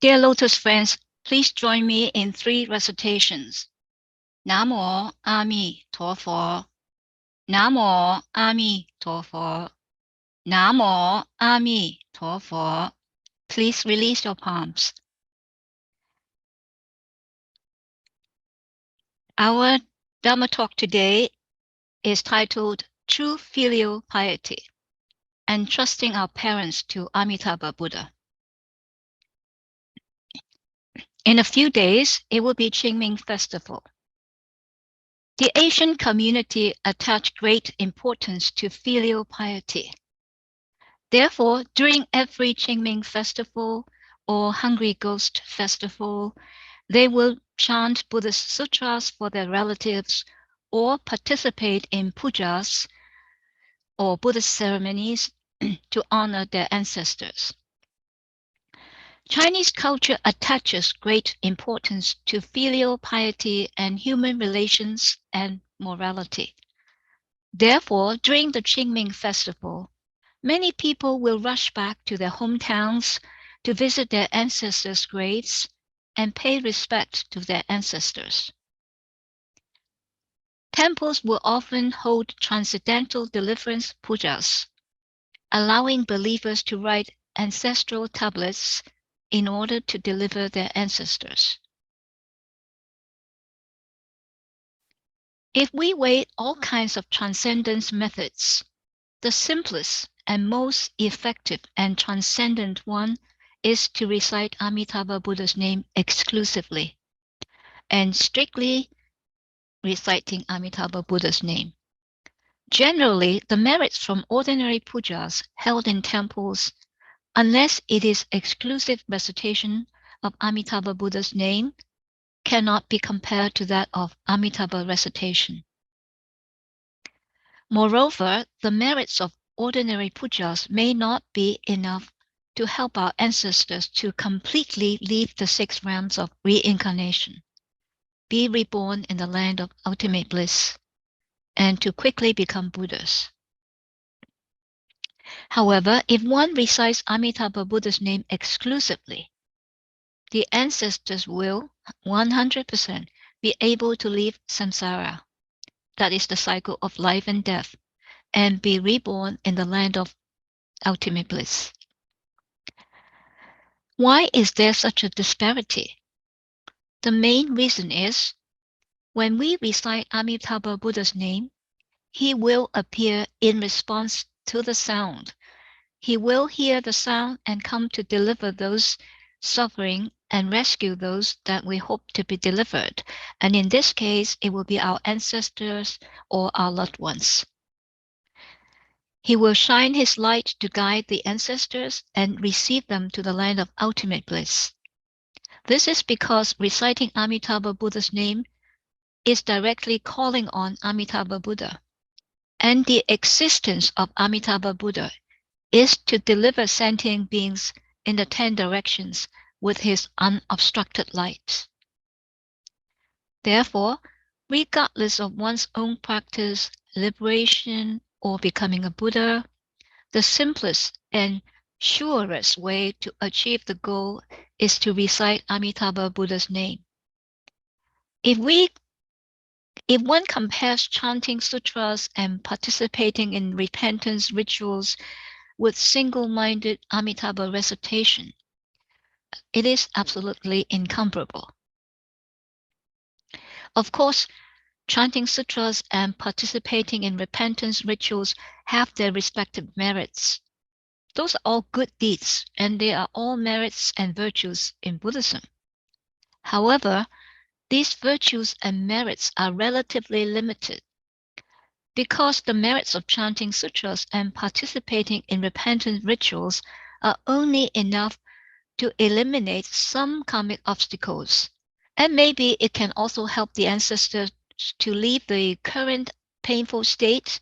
Dear Lotus friends, please join me in 3 recitations. Namo Ami Tofo. Namo Ami Tofo. Namo Ami Tofo. Please release your palms. Our Dharma talk today is titled True Filial Piety, Entrusting Our Parents to Amitabha Buddha. In a few days, it will be Qingming Festival. The Asian community attach great importance to filial piety. Therefore, during every Qingming festival or Hungry Ghost festival, they will chant Buddhist sutras for their relatives or participate in pujas or Buddhist ceremonies to honor their ancestors. Chinese culture attaches great importance to filial piety and human relations and morality. Therefore, during the Qingming festival, many people will rush back to their hometowns to visit their ancestors' graves and pay respect to their ancestors. Temples will often hold transcendental deliverance pujas, allowing believers to write ancestral tablets in order to deliver their ancestors. If we weigh all kinds of transcendence methods, the simplest and most effective and transcendent one is to recite Amitabha Buddha's name exclusively and strictly reciting Amitabha Buddha's name. Generally, the merits from ordinary pujas held in temples, unless it is exclusive recitation of Amitabha Buddha's name, cannot be compared to that of Amitabha recitation. Moreover, the merits of ordinary pujas may not be enough to help our ancestors to completely leave the 6 realms of reincarnation, be reborn in the land of ultimate bliss, and to quickly become Buddhas. However, if one recites Amitabha Buddha's name exclusively, the ancestors will 100% be able to leave samsara, that is the cycle of life and death, and be reborn in the land of ultimate bliss. Why is there such a disparity? The main reason is, when we recite Amitabha Buddha's name, he will appear in response to the sound. He will hear the sound and come to deliver those suffering and rescue those that we hope to be delivered. And in this case, it will be our ancestors or our loved ones. He will shine his light to guide the ancestors and receive them to the land of ultimate bliss. This is because reciting Amitabha Buddha's name is directly calling on Amitabha Buddha. And the existence of Amitabha Buddha is to deliver sentient beings in the 10 directions with his unobstructed light. Therefore, regardless of one's own practice, liberation, or becoming a Buddha, the simplest and surest way to achieve the goal is to recite Amitabha Buddha's name. If one compares chanting sutras and participating in repentance rituals with single-minded Amitabha recitation, it is absolutely incomparable. Of course, chanting sutras and participating in repentance rituals have their respective merits. Those are all good deeds, and they are all merits and virtues in Buddhism. However, these virtues and merits are relatively limited, because the merits of chanting sutras and participating in repentant rituals are only enough to eliminate some karmic obstacles. And maybe it can also help the ancestors to leave the current painful state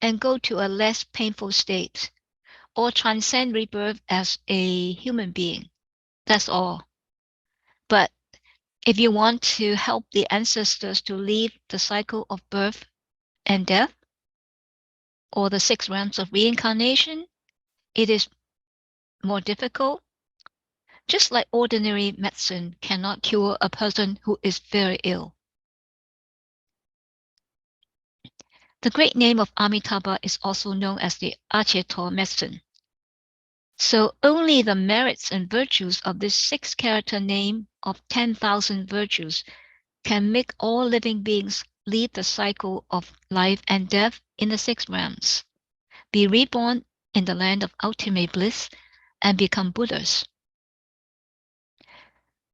and go to a less painful state, or transcend rebirth as a human being. That's all. But if you want to help the ancestors to leave the cycle of birth and death, or the 6 realms of reincarnation, it is more difficult. just like ordinary medicine cannot cure a person who is very ill. The great name of Amitabha is also known as the Achetor medicine. So only the merits and virtues of this 6-character name of 10,000 virtues can make all living beings leave the cycle of life and death in the 6 realms, be reborn in the land of ultimate bliss, and become Buddhas.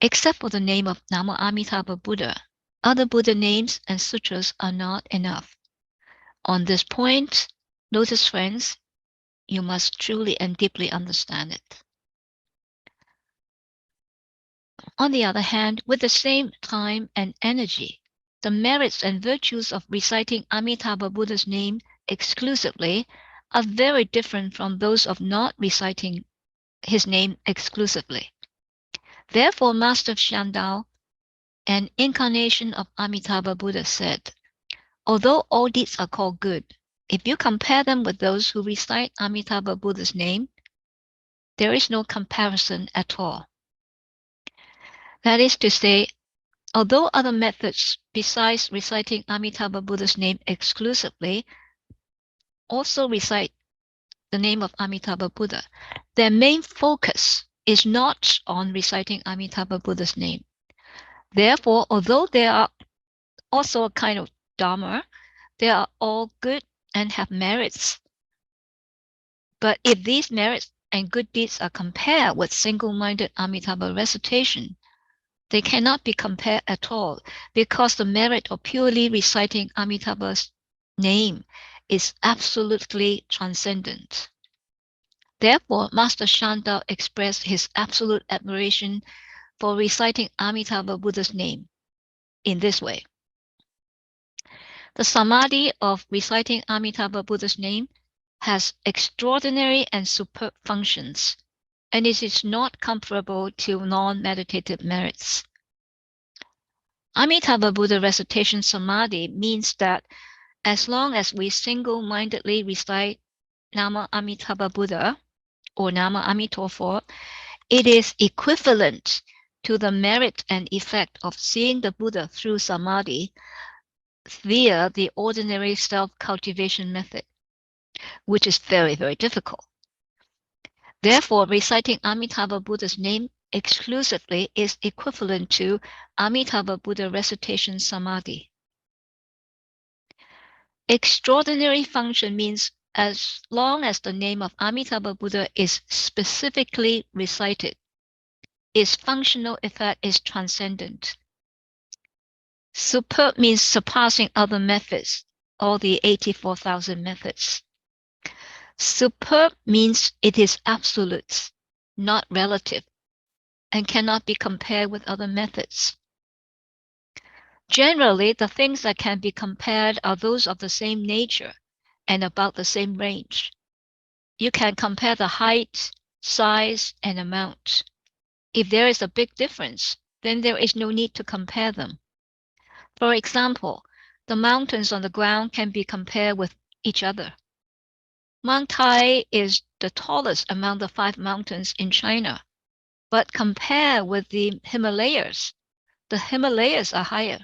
Except for the name of Nama Amitabha Buddha, other Buddha names and sutras are not enough. On this point, notice, friends, you must truly and deeply understand it. On the other hand, with the same time and energy, the merits and virtues of reciting Amitabha Buddha's name exclusively are very different from those of not reciting his name exclusively. Therefore, Master Shandao, an incarnation of Amitabha Buddha, said, although all deeds are called good, if you compare them with those who recite Amitabha Buddha's name, there is no comparison at all. That is to say, although other methods besides reciting Amitabha Buddha's name exclusively also recite the name of Amitabha Buddha, their main focus is not on reciting Amitabha Buddha's name. Therefore, although they are also a kind of Dharma, they are all good and have merits. But if these merits and good deeds are compared with single-minded Amitabha recitation, they cannot be compared at all, because the merit of purely reciting Amitabha's name is absolutely transcendent. Therefore, Master Shandao expressed his absolute admiration for reciting Amitabha Buddha's name in this way. The Samadi of reciting Amitabha Buddha's name has extraordinary and superb functions, and it is not comparable to non-meditative merits. Amitabha Buddha recitation Samadhi means that as long as we single-mindedly recite Nama Amitabha Buddha or Nama Amitofo, it is equivalent to the merit and effect of seeing the Buddha through Samadhi via the ordinary self-cultivation method, which is very, very difficult. Therefore, reciting Amitabha Buddha's name exclusively is equivalent to Amitabha Buddha recitation Samadhi. Extraordinary function means as long as the name of Amitabha Buddha is specifically recited, its functional effect is transcendent. Superb means surpassing other methods, all the 84,000 methods. Superb means it is absolute, not relative, and cannot be compared with other methods. Generally, the things that can be compared are those of the same nature and about the same range. You can compare the height, size, and amount. If there is a big difference, then there is no need to compare them. For example, the mountains on the ground can be compared with each other. Mount Tai is the tallest among the 5 mountains in China, but compare with the Himalayas are higher.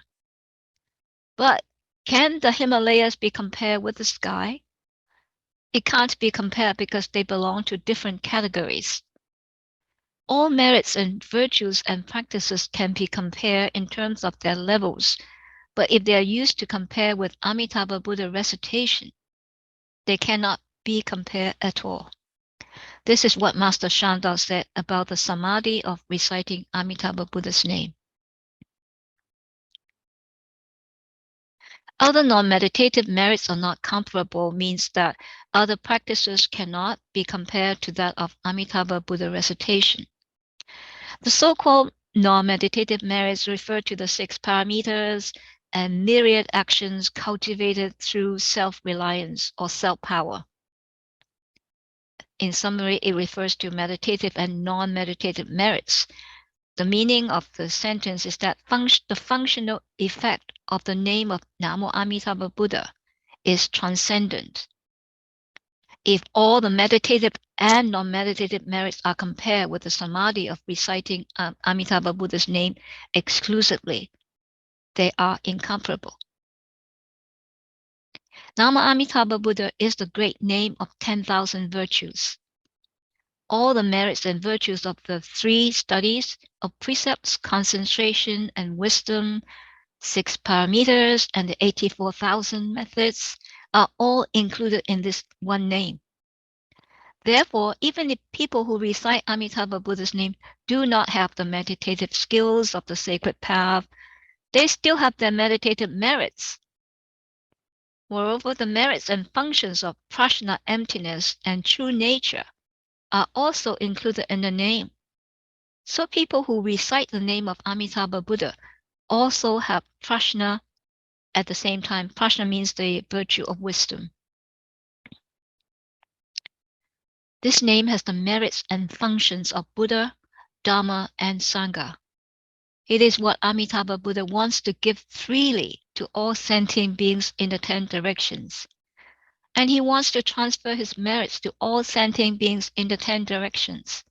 But can the Himalayas be compared with the sky? It can't be compared because they belong to different categories. All merits and virtues and practices can be compared in terms of their levels, but if they are used to compare with Amitabha Buddha recitation, they cannot be compared at all. This is what Master Shandao said about the Samadhi of reciting Amitabha Buddha's name. Other non-meditative merits are not comparable means that other practices cannot be compared to that of Amitabha Buddha recitation. The so-called non-meditative merits refer to the 6 parameters and myriad actions cultivated through self-reliance or self-power. In summary, it refers to meditative and non-meditative merits. The meaning of the sentence is that the functional effect of the name of Namo Amitabha Buddha is transcendent. If all the meditative and non-meditative merits are compared with the samadhi of reciting Amitabha Buddha's name exclusively, they are incomparable. Nama Amitabha Buddha is the great name of 10,000 virtues. All the merits and virtues of the 3 studies of precepts, concentration, and wisdom, 6 parameters, and the 84,000 methods are all included in this one name. Therefore, even if people who recite Amitabha Buddha's name do not have the meditative skills of the sacred path, they still have their meditative merits. Moreover, the merits and functions of prajna, emptiness, and true nature are also included in the name. So people who recite the name of Amitabha Buddha also have prajna at the same time. Prajna means the virtue of wisdom. This name has the merits and functions of Buddha, Dharma, and Sangha. It is what Amitabha Buddha wants to give freely to all sentient beings in the 10 directions. And he wants to transfer his merits to all sentient beings in the 10 directions.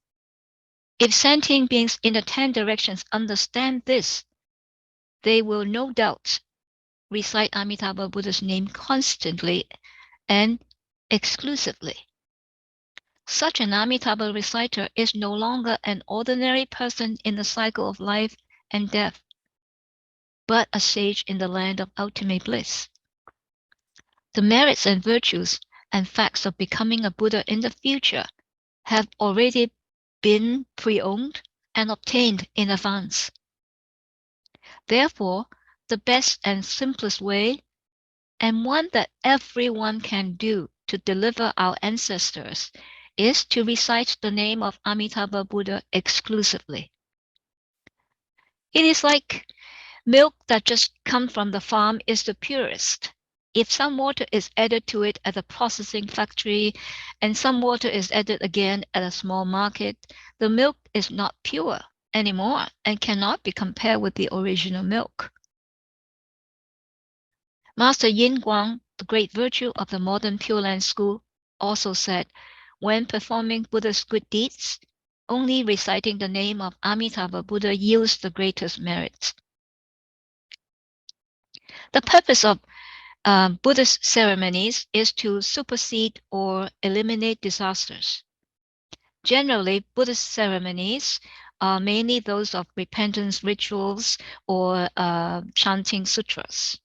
If sentient beings in the 10 directions understand this, they will no doubt recite Amitabha Buddha's name constantly and exclusively. Such an Amitabha reciter is no longer an ordinary person in the cycle of life and death, but a sage in the land of ultimate bliss. The merits and virtues and facts of becoming a Buddha in the future have already been pre-owned and obtained in advance. Therefore, the best and simplest way, and one that everyone can do to deliver our ancestors, is to recite the name of Amitabha Buddha exclusively. It is like milk that just comes from the farm is the purest. If some water is added to it at a processing factory and some water is added again at a small market, the milk is not pure anymore and cannot be compared with the original milk. Master Jingtung, the great virtue of the modern Pure Land school, also said, when performing Buddha's good deeds, only reciting the name of Amitabha Buddha yields the greatest merits. The purpose of Buddhist ceremonies is to supersede or eliminate disasters. Generally, Buddhist ceremonies are mainly those of repentance rituals or chanting sutras.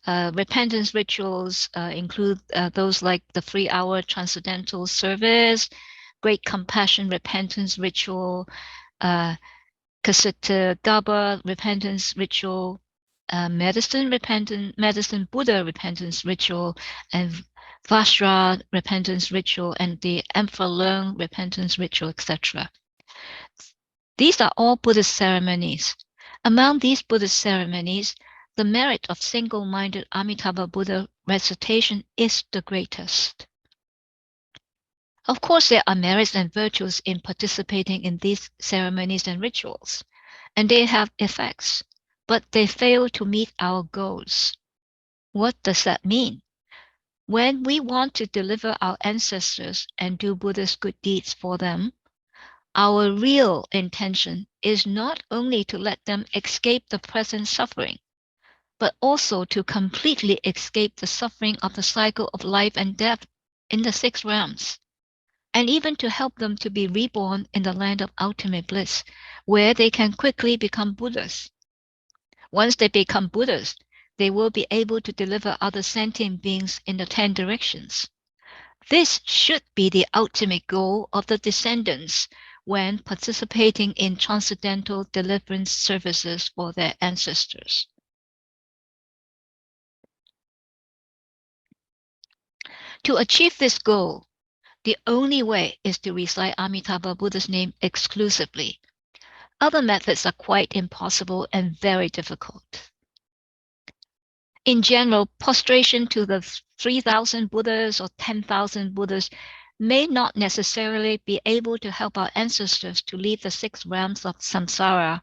Repentance rituals include those like the 3-hour transcendental service, great compassion repentance ritual, Kasita Gaba repentance ritual, medicine Buddha repentance ritual, and Vajra repentance ritual, and the Emperor Leung repentance ritual, etc. These are all Buddhist ceremonies. Among these Buddhist ceremonies, the merit of single-minded Amitabha Buddha recitation is the greatest. Of course, there are merits and virtues in participating in these ceremonies and rituals, and they have effects, but they fail to meet our goals. What does that mean? When we want to deliver our ancestors and do Buddhist good deeds for them, our real intention is not only to let them escape the present suffering, but also to completely escape the suffering of the cycle of life and death in the 6 realms, and even to help them to be reborn in the land of ultimate bliss, where they can quickly become Buddhas. Once they become Buddhas, they will be able to deliver other sentient beings in the 10 directions. This should be the ultimate goal of the descendants when participating in transcendental deliverance services for their ancestors. To achieve this goal, the only way is to recite Amitabha Buddha's name exclusively. Other methods are quite impossible and very difficult. In general, prostration to the 3,000 Buddhas or 10,000 Buddhas may not necessarily be able to help our ancestors to leave the 6 realms of samsara,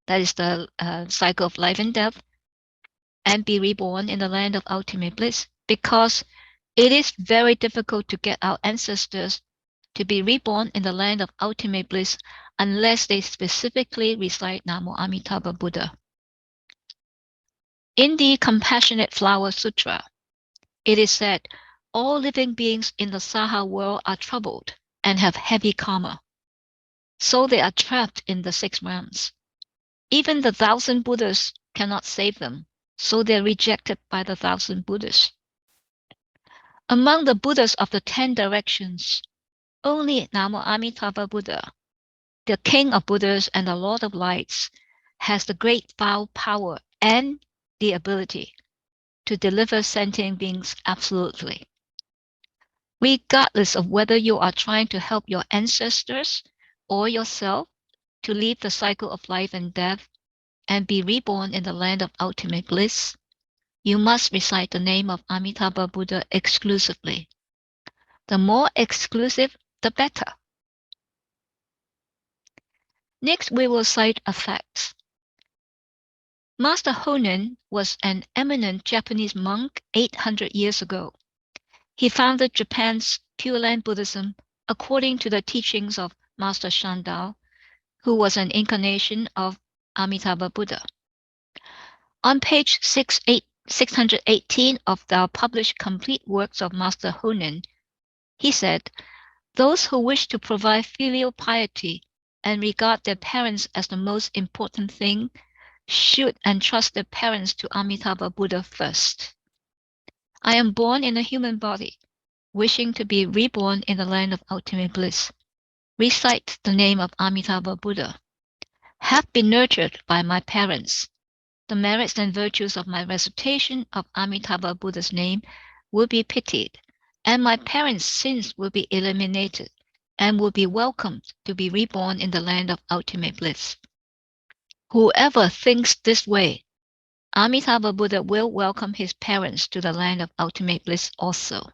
that is the cycle of life and death, and be reborn in the land of ultimate bliss, because It is very difficult to get our ancestors to be reborn in the land of ultimate bliss unless they specifically recite Namo Amitabha Buddha. In the Compassionate Flower Sutra, it is said, all living beings in the Saha world are troubled and have heavy karma. So they are trapped in the six realms. Even the 1,000 Buddhas cannot save them, so they are rejected by the 1,000 Buddhas. Among the Buddhas of the 10 directions, only Namo Amitabha Buddha, the King of Buddhas and the Lord of Lights, has the great vow power and the ability to deliver sentient beings absolutely. Regardless of whether you are trying to help your ancestors or yourself to leave the cycle of life and death and be reborn in the land of ultimate bliss, you must recite the name of Amitabha Buddha exclusively. The more exclusive, the better. Next, we will cite a fact. Master Honen was an eminent Japanese monk 800 years ago. He founded Japan's Pure Land Buddhism according to the teachings of Master Shandao, who was an incarnation of Amitabha Buddha. On page 618 of the published complete works of Master Honen, he said, those who wish to provide filial piety and regard their parents as the most important thing should entrust their parents to Amitabha Buddha first. I am born in a human body, wishing to be reborn in the land of ultimate bliss. Recite the name of Amitabha Buddha. Have been nurtured by my parents. The merits and virtues of my recitation of Amitabha Buddha's name will be pitied, and my parents' sins will be eliminated and will be welcomed to be reborn in the land of ultimate bliss. Whoever thinks this way, Amitabha Buddha will welcome his parents to the land of ultimate bliss also.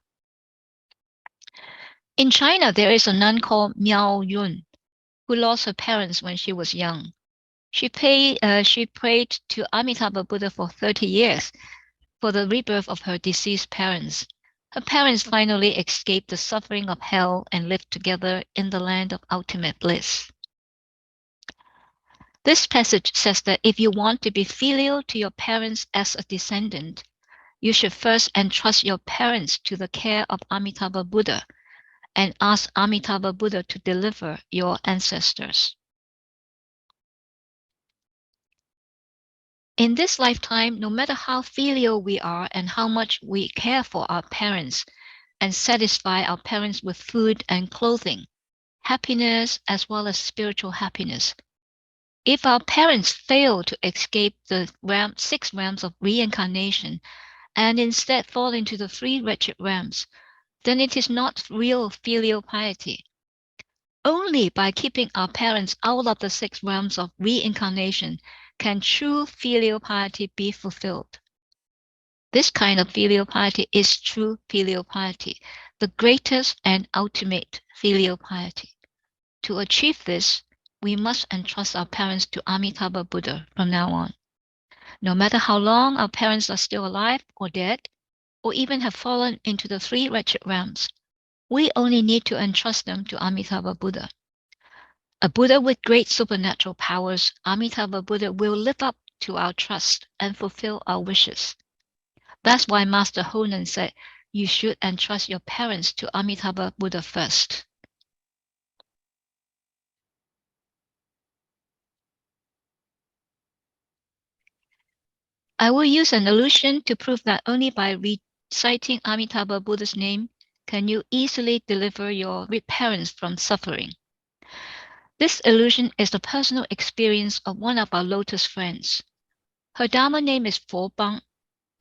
In China, there is a nun called Miao Yun who lost her parents when she was young. She prayed to Amitabha Buddha for 30 years for the rebirth of her deceased parents. Her parents finally escaped the suffering of hell and lived together in the land of ultimate bliss. This passage says that if you want to be filial to your parents as a descendant, you should first entrust your parents to the care of Amitabha Buddha and ask Amitabha Buddha to deliver your ancestors. In this lifetime, no matter how filial we are and how much we care for our parents and satisfy our parents with food and clothing, happiness as well as spiritual happiness, if our parents fail to escape the 6 realms of reincarnation and instead fall into the 3 wretched realms, then it is not real filial piety. Only by keeping our parents out of the 6 realms of reincarnation can true filial piety be fulfilled. This kind of filial piety is true filial piety, the greatest and ultimate filial piety. To achieve this, we must entrust our parents to Amitabha Buddha from now on. No matter how long our parents are still alive or dead, or even have fallen into the 3 wretched realms, we only need to entrust them to Amitabha Buddha. A Buddha with great supernatural powers, Amitabha Buddha will live up to our trust and fulfill our wishes. That's why Master Honen said, you should entrust your parents to Amitabha Buddha first. I will use an illusion to prove that only by reciting Amitabha Buddha's name can you easily deliver your parents from suffering. This illusion is the personal experience of one of our lotus friends. Her Dharma name is Fobang,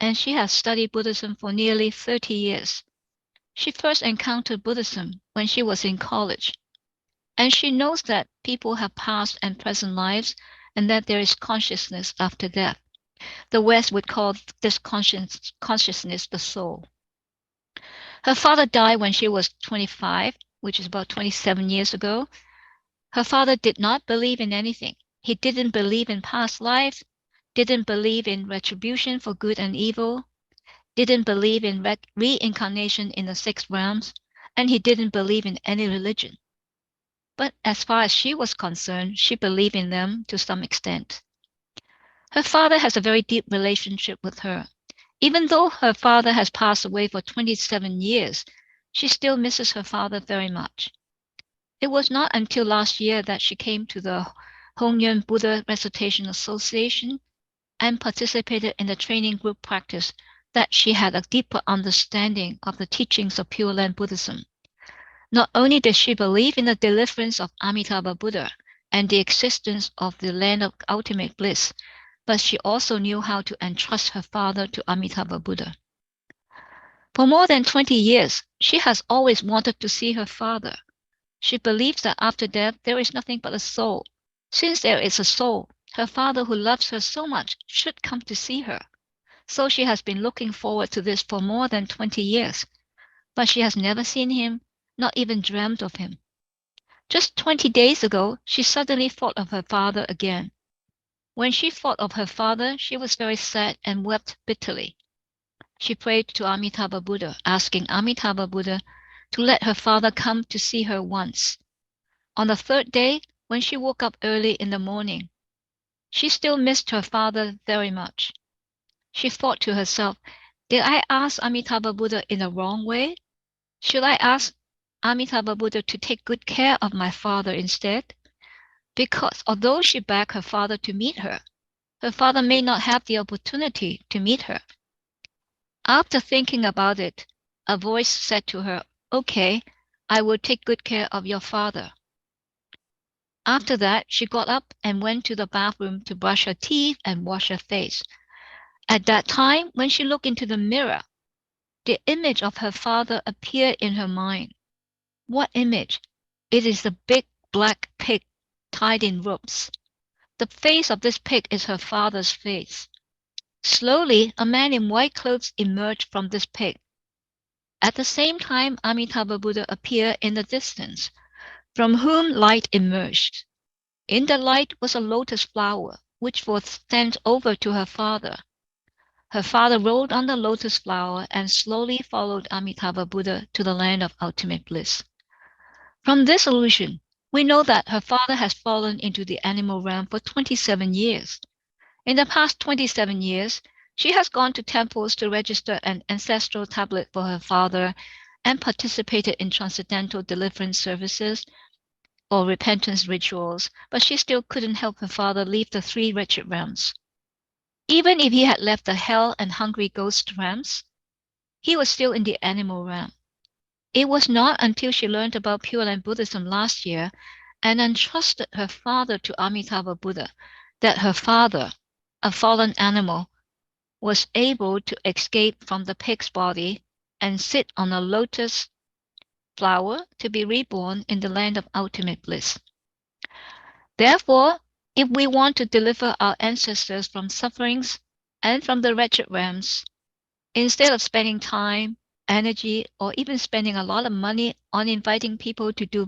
and she has studied Buddhism for nearly 30 years. She first encountered Buddhism when she was in college, and she knows that people have past and present lives and that there is consciousness after death. The West would call this consciousness the soul. Her father died when she was 25, which is about 27 years ago. Her father did not believe in anything. He didn't believe in past lives, didn't believe in retribution for good and evil. didn't believe in reincarnation in the six realms, and he didn't believe in any religion. But as far as she was concerned, she believed in them to some extent. Her father has a very deep relationship with her. Even though her father has passed away for 27 years, she still misses her father very much. It was not until last year that she came to the Hongyun Buddha Recitation Association and participated in the training group practice that she had a deeper understanding of the teachings of Pure Land Buddhism. Not only did she believe in the deliverance of Amitabha Buddha and the existence of the land of ultimate bliss, but she also knew how to entrust her father to Amitabha Buddha. For more than 20 years, she has always wanted to see her father. She believes that after death, there is nothing but a soul. Since there is a soul, her father who loves her so much should come to see her. So she has been looking forward to this for more than 20 years, but she has never seen him, not even dreamt of him. Just 20 days ago, she suddenly thought of her father again. When she thought of her father, she was very sad and wept bitterly. She prayed to Amitabha Buddha, asking Amitabha Buddha to let her father come to see her once. On the third day, when she woke up early in the morning, she still missed her father very much. She thought to herself, did I ask Amitabha Buddha in the wrong way? Should I ask Amitabha Buddha to take good care of my father instead? Because although she begged her father to meet her father may not have the opportunity to meet her. After thinking about it, a voice said to her, okay, I will take good care of your father. After that, she got up and went to the bathroom to brush her teeth and wash her face. At that time, when she looked into the mirror, the image of her father appeared in her mind. What image? It is the big black pig tied in ropes. The face of this pig is her father's face. Slowly, a man in white clothes emerged from this pig. At the same time, Amitabha Buddha appeared in the distance, from whom light emerged. In the light was a lotus flower, which was sent over to her father. Her father rolled on the lotus flower and slowly followed Amitabha Buddha to the land of ultimate bliss. From this illusion, we know that her father has fallen into the animal realm for 27 years. In the past 27 years, she has gone to temples to register an ancestral tablet for her father and participated in transcendental deliverance services or repentance rituals, but she still couldn't help her father leave the three wretched realms. Even if he had left the hell and hungry ghost realms, he was still in the animal realm. It was not until she learned about Pure Land Buddhism last year and entrusted her father to Amitabha Buddha that her father, a fallen animal, was able to escape from the pig's body and sit on a lotus flower to be reborn in the land of ultimate bliss. Therefore, if we want to deliver our ancestors from sufferings and from the wretched realms, instead of spending time, energy, or even spending a lot of money on inviting people to do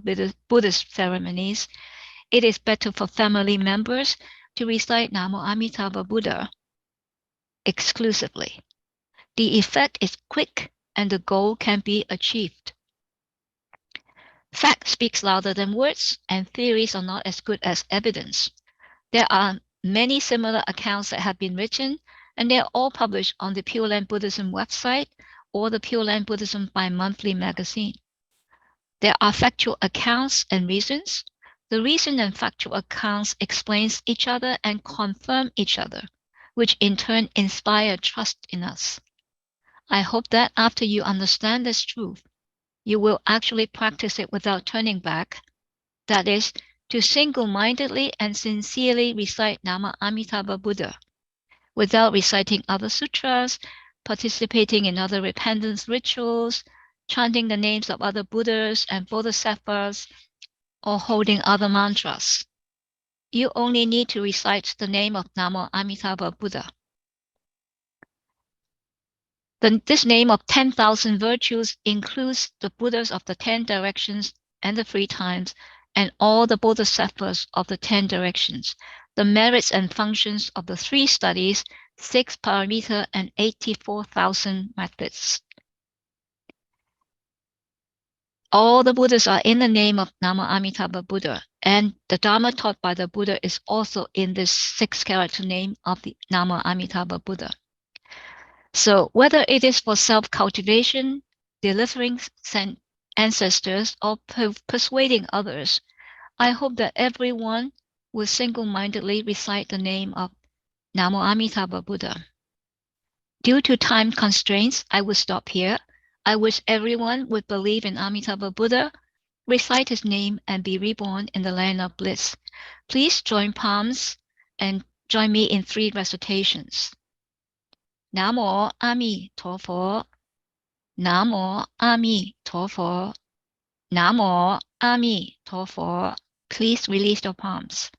Buddhist ceremonies, it is better for family members to recite Namo Amitabha Buddha exclusively. The effect is quick and the goal can be achieved. Fact speaks louder than words, and theories are not as good as evidence. There are many similar accounts that have been written, and they are all published on the Pure Land Buddhism website or the Pure Land Buddhism bi-monthly magazine. There are factual accounts and reasons. The reason and factual accounts explains each other and confirm each other, which in turn inspire trust in us. I hope that after you understand this truth, you will actually practice it without turning back. That is, to single-mindedly and sincerely recite Nama Amitabha Buddha, without reciting other sutras, participating in other repentance rituals, chanting the names of other Buddhas and Bodhisattvas, or holding other mantras. You only need to recite the name of Nama Amitabha Buddha. This name of 10,000 virtues includes the Buddhas of the 10 directions and the 3 times, and all the Bodhisattvas of the 10 directions, the merits and functions of the 3 studies, 6 parameter, and 84,000 methods. All the Buddhas are in the name of Nama Amitabha Buddha, and the Dharma taught by the Buddha is also in this 6-character name of the Nama Amitabha Buddha. So whether it is for self-cultivation, delivering ancestors, or persuading others, I hope that everyone will single-mindedly recite the name of Namo Amitabha Buddha. Due to time constraints, I will stop here. I wish everyone would believe in Amitabha Buddha, recite his name, and be reborn in the land of bliss. Please join palms and join me in 3 recitations. Namo Ami Tofo, Namo Ami Tofo, Namo Ami Tofo. Please release your palms.